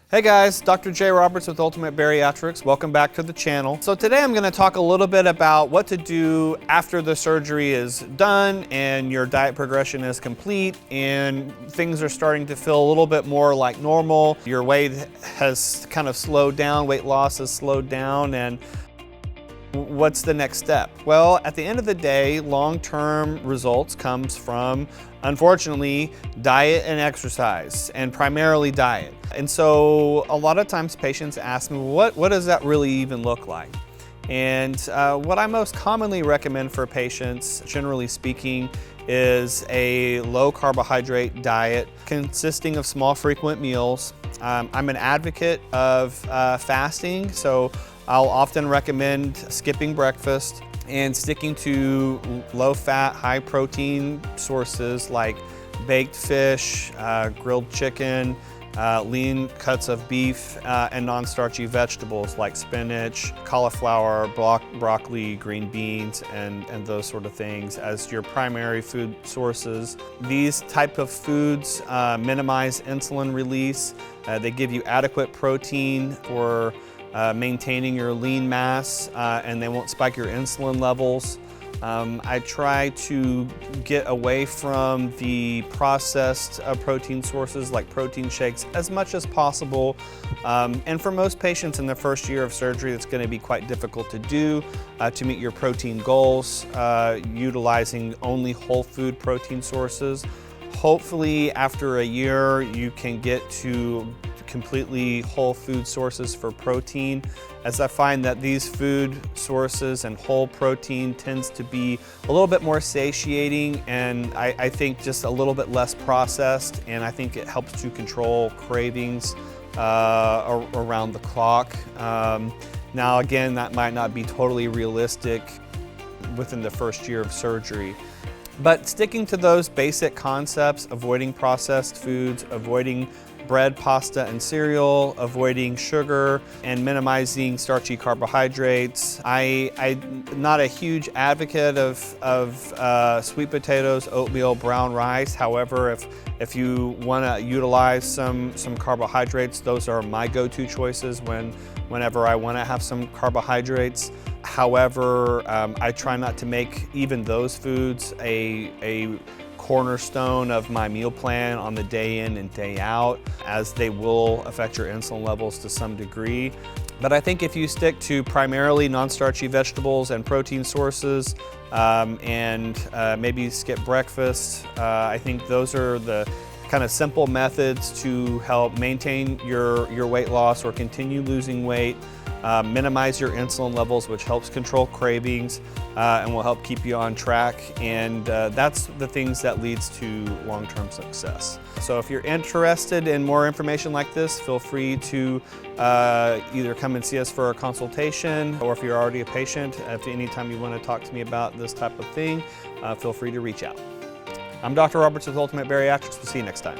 Hey guys, Dr. J. Roberts with Ultimate Bariatrics. Welcome back to the channel. So today I'm going to talk a little bit about what to do after the surgery is done and your diet progression is complete and things are starting to feel a little bit more like normal. Your weight has kind of slowed down, weight loss has slowed down, and what's the next step? Well, at the end of the day, long-term results comes from, unfortunately, diet and exercise, and primarily diet. And so a lot of times patients ask me, what does that really even look like? And what I most commonly recommend for patients, generally speaking, is a low carbohydrate diet consisting of small frequent meals. I'm an advocate of fasting, so I'll often recommend skipping breakfast and sticking to low-fat, high-protein sources like baked fish, grilled chicken, lean cuts of beef, and non-starchy vegetables like spinach, cauliflower, broccoli, green beans, and those sort of things as your primary food sources. These type of foods minimize insulin release. They give you adequate protein for maintaining your lean mass, and they won't spike your insulin levels. I try to get away from the processed protein sources like protein shakes as much as possible. And for most patients in the first year of surgery, it's going to be quite difficult to do to meet your protein goals, utilizing only whole food protein sources. Hopefully, after a year, you can get to completely whole food sources for protein, as I find that these food sources and whole protein tends to be a little bit more satiating, and I think just a little bit less processed, and I think it helps to control cravings around the clock. Now again, that might not be totally realistic within the first year of surgery. But sticking to those basic concepts, avoiding processed foods, avoiding bread, pasta, and cereal, avoiding sugar, and minimizing starchy carbohydrates. I'm not a huge advocate of sweet potatoes, oatmeal, brown rice. However, if you want to utilize some carbohydrates, those are my go-to choices whenever I want to have some carbohydrates. However, I try not to make even those foods a cornerstone of my meal plan on the day in and day out, as they will affect your insulin levels to some degree. But I think if you stick to primarily non-starchy vegetables and protein sources, and maybe skip breakfast, I think those are the kind of simple methods to help maintain your weight loss or continue losing weight, minimize your insulin levels, which helps control cravings and will help keep you on track. And that's the things that leads to long-term success. So if you're interested in more information like this, feel free to either come and see us for a consultation, or if you're already a patient, if anytime you want to talk to me about this type of thing, feel free to reach out. I'm Dr. Roberts with Ultimate Bariatrics. We'll see you next time.